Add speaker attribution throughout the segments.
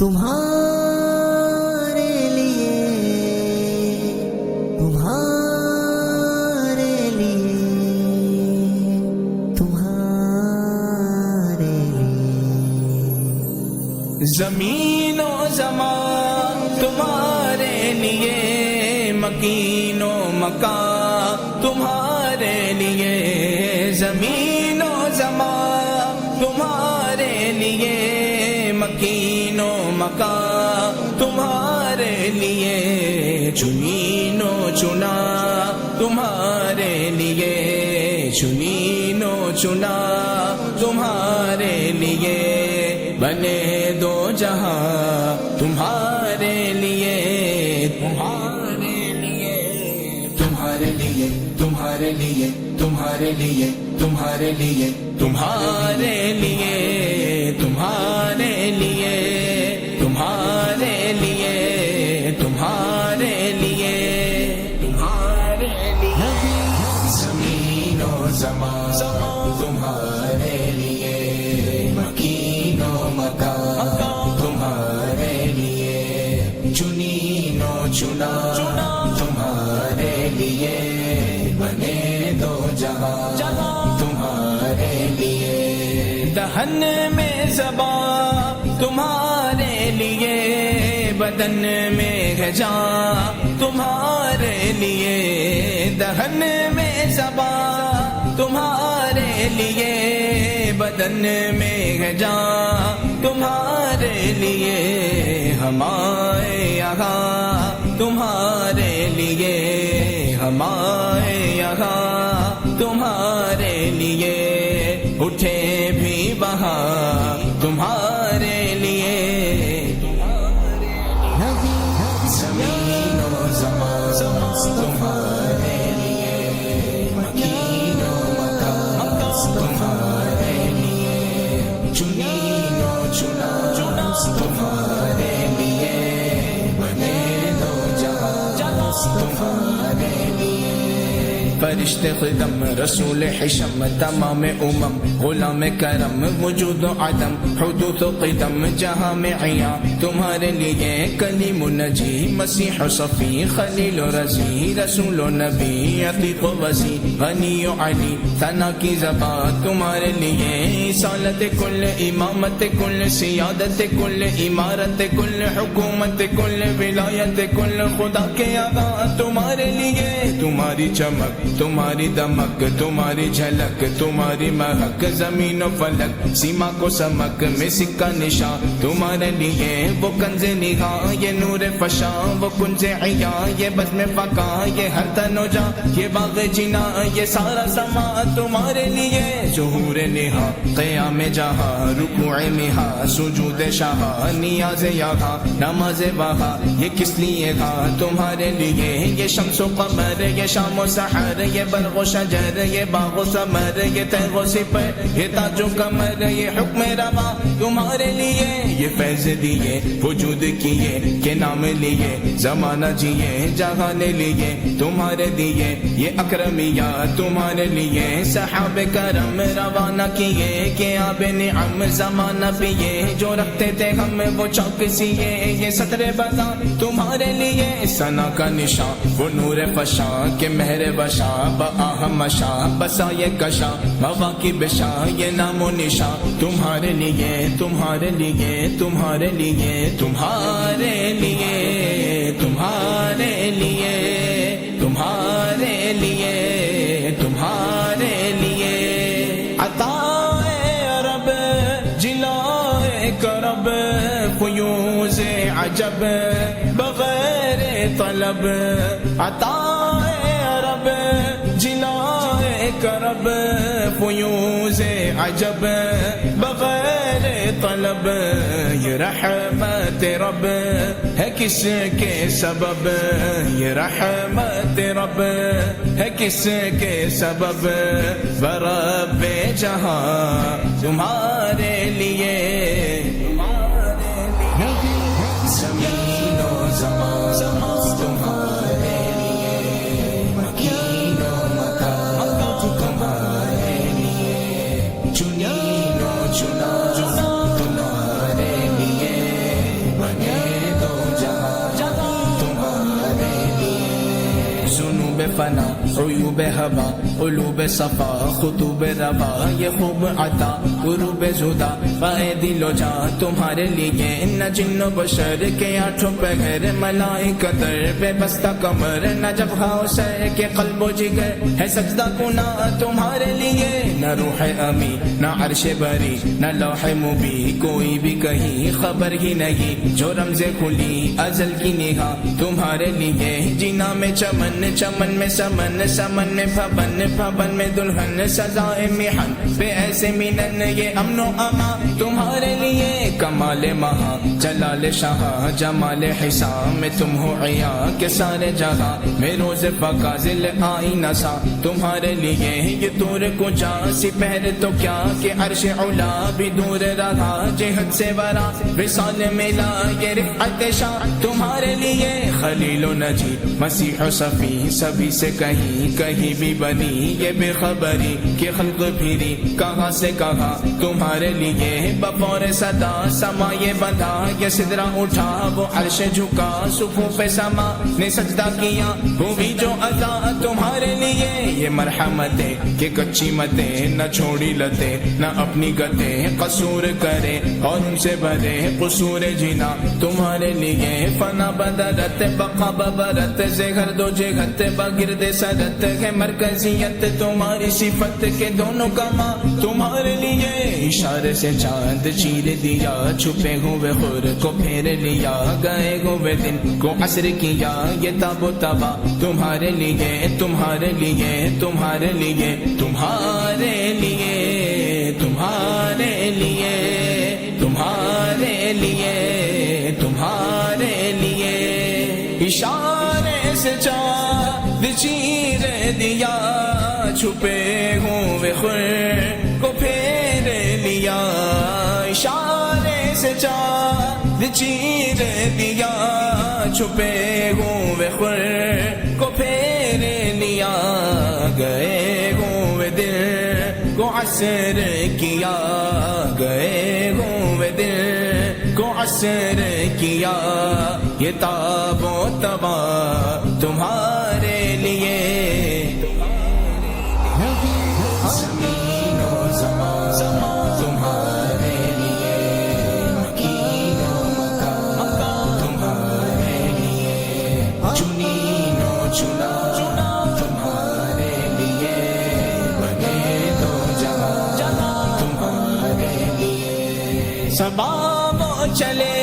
Speaker 1: تمہارے لیے تمہارے لیے تمہارے لیے
Speaker 2: زمین و زمان تمہارے لیے، مکین و مکان تمہارے لیے، زمین و زمان تمہارے لیے، مکین و مکان تمہارے لیے، چنین و چنا تمہارے لیے، چنین و چنا تمہارے لیے، بنے دو جہاں تمہارے لیے، تمہارے لیے، تمہارے لیے، تمہارے لیے، تمہارے لیے، تمہارے لیے، تمہارے لیے، تمہارے لیے، تمہارے لیے، تمہارے لیے، تمہارے لیے، زمین و زمان تمہارے لیے، مکین و مکان تمہارے لیے، چنین و چنا تمہارے لیے، بنے دو جہاں تمہارے لیے، دہن میں زبان تمہارے لیے، بدن میں ہے جان تمہارے لیے، دہن میں زبان تمہارے لیے، بدن میں ہے جان تمہارے لیے، ہمارے یہاں تمہارے لیے، ہمارے یہاں تمہارے لیے، اٹھے بھی بہار تمہارے لیے، زمین و زمان تمہارے لیے، مکین و مکان تمہارے لیے، چنین و چنا تمہارے لیے، بنے دو جہاں تمہارے لیے، فرشتے خدم رسول حشم تمام امم غلام کرم وجود و عدم حدوث و قدم جہاں میں عیاں تمہارے لیے، کلیم و نجی مسیح و صفی خلیل و رضی رسول و نبی عتیق و وسیع غنی و علی ثنا کی زبان تمہارے لیے، رسالت کل امامت کل سیادت کل امارت کل حکومت کل ولایت کل خدا کے آقا تمہارے لیے، تمہاری چمک تمہاری دمک تمہاری جھلک تمہاری مہک زمین و فلک سیما کو سمک میں سکہ نشان تمہارے لیے، وہ کنز نگاہ یہ نور فشاں وہ کنز عیا یہ بزم فقا یہ ہر تن و جاں یہ باغ جنا یہ سارا سما تمہارے لیے، ظہور نہا قیام جہاں رکوع مہا سجود شاہا نیاز یہاں نماز وہاں یہ کس لیے تھا تمہارے لیے، یہ شمس و قمر یہ شام و سحر یہ برق و شجر یہ باغ و ثمر یہ تیغ و سپر یہ تاج و کمر یہ حکم روا تمہارے لیے، یہ فیض دیے وجود کیے کہ نام لیے زمانہ جیے جہان لیے تمہارے دیے، یہ اکرمیہ تمہارے لیے صحاب کرم روانہ کیے کہ آب نعم زمانہ پیے جو رکھتے تھے ہم وہ چوک سیے، یہ سطر بتا تمہارے لیے ثنا کا نشان وہ نور فشاں کہ مہر بشاں بآہم مشاں بسائے کشاں مواقع بشاں یہ نام و نشان تمہارے لیے، تمہارے لیے، تمہارے لیے، تمہارے لیے، تمہارے لیے، تمہارے لیے، تمہارے لیے، عطائے عرب جلائے کرب فیوز عجب بغیر طلب، عطائے عرب جلائے کرب فیوز عجب بغیر طلب، یہ رحمت رب ہے کس کے سبب، یہ رحمت رب ہے کس کے سبب، برب جہاں تمہارے لیے، زمین و زمان تمہارے لیے، مکین و مکان تمہارے لیے، چنین و چنا تمہارے لیے، روا قلوب صفا خطوب روا یہ خوب عطا غروب زدا پائے دل و جا تمہارے لیے نہ جن و بشر کے آٹھوں پہر ملائکہ در بے بستہ کمر نہ جب ہاؤ سر کے قلب و جگر ہے سجدہ کنا تمہارے لیے نہ روح امی نہ عرش بری نہ لوح مبی کوئی بھی کہیں خبر ہی نہیں جو رمز کھلی ازل کی نگاہ تمہارے لیے جینا میں چمن چمن میں سمن سمن میں پھبن پھبن میں دلہن سزائے محن پہ ایسے مینن یہ امن و اما تمہارے لیے کمال مہا جلال شاہ جمال حسام میں تم ہو عیا کے سارے جہاں میں روز فقازل آئینہ سا تمہارے لیے یہ دور کو جا سپہر تو کیا کہ عرش علا بھی دور رہا جہد سے ورا وصال ملا یہ رفعت شاہ تمہارے لیے خلیل و نجی مسیح و صفی سبھی سے کہیں کہیں بھی بنی یہ بے خبری کہ خلق پھری کہاں سے کہاں تمہارے لیے بطور صدا سما یہ بندھا یہ سدرہ اٹھا وہ عرش جھکا صفوف سما نے سجدہ کیا ہوئی جو عطا تمہارے لیے یہ مرحمت ہے کہ کچی متیں نہ چھوڑی لتے نہ اپنی گتیں قصور کرے اور ان سے بھرے قصور جینا تمہارے لیے فنا بدرت بقا ببرت زہر دو جگت بگرد سرت ہے مرکزیت تمہاری صفت کے دونوں کما تمہارے لیے اشارے سے چاند چیر دیا چھپے ہوئے خور کو پھیر لیا گئے ہوئے دن کو عصر کیا یہ تاب و تبا تمہارے لیے تمہارے لیے تمہارے لیے تمہارے لیے تمہارے لیے تمہارے لیے تمہارے لیے اشارے سے چاند چیر دیا چھپے ہوئے خور کو پھیر لیا اشارے سے چاند چیر دیا چھپے ہوئے خور کو پھیر لیا گئے ہوئے دل کو عصر کیا گئے ہوئے دل کو عصر کیا یہ تاب و تبا تمہارے لیے زمین و زمان تمہارے لیے مکین و مکان تمہارے لیے چنین و چنا تمہارے لیے بنے دو جہاں تمہارے لیے سباب چلے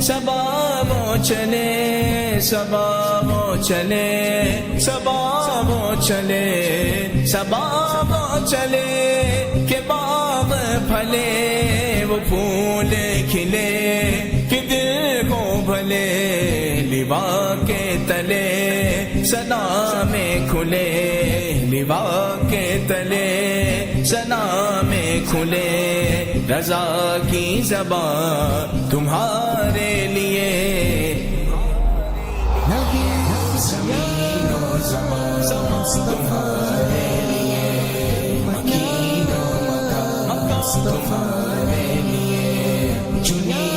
Speaker 2: سباب چلے سباب چلے سباب چلے سباب چلے کہ باغ پھلے وہ پھول کھلے کہ دل کو بھلے لوا کے تلے سنا میں کھلے لوا کے تلے سنا میں کھلے رضا کی زبان تمہارے لیے زمین و زمان تمہارے لیے مکین و مکان تمہارے لیے چنی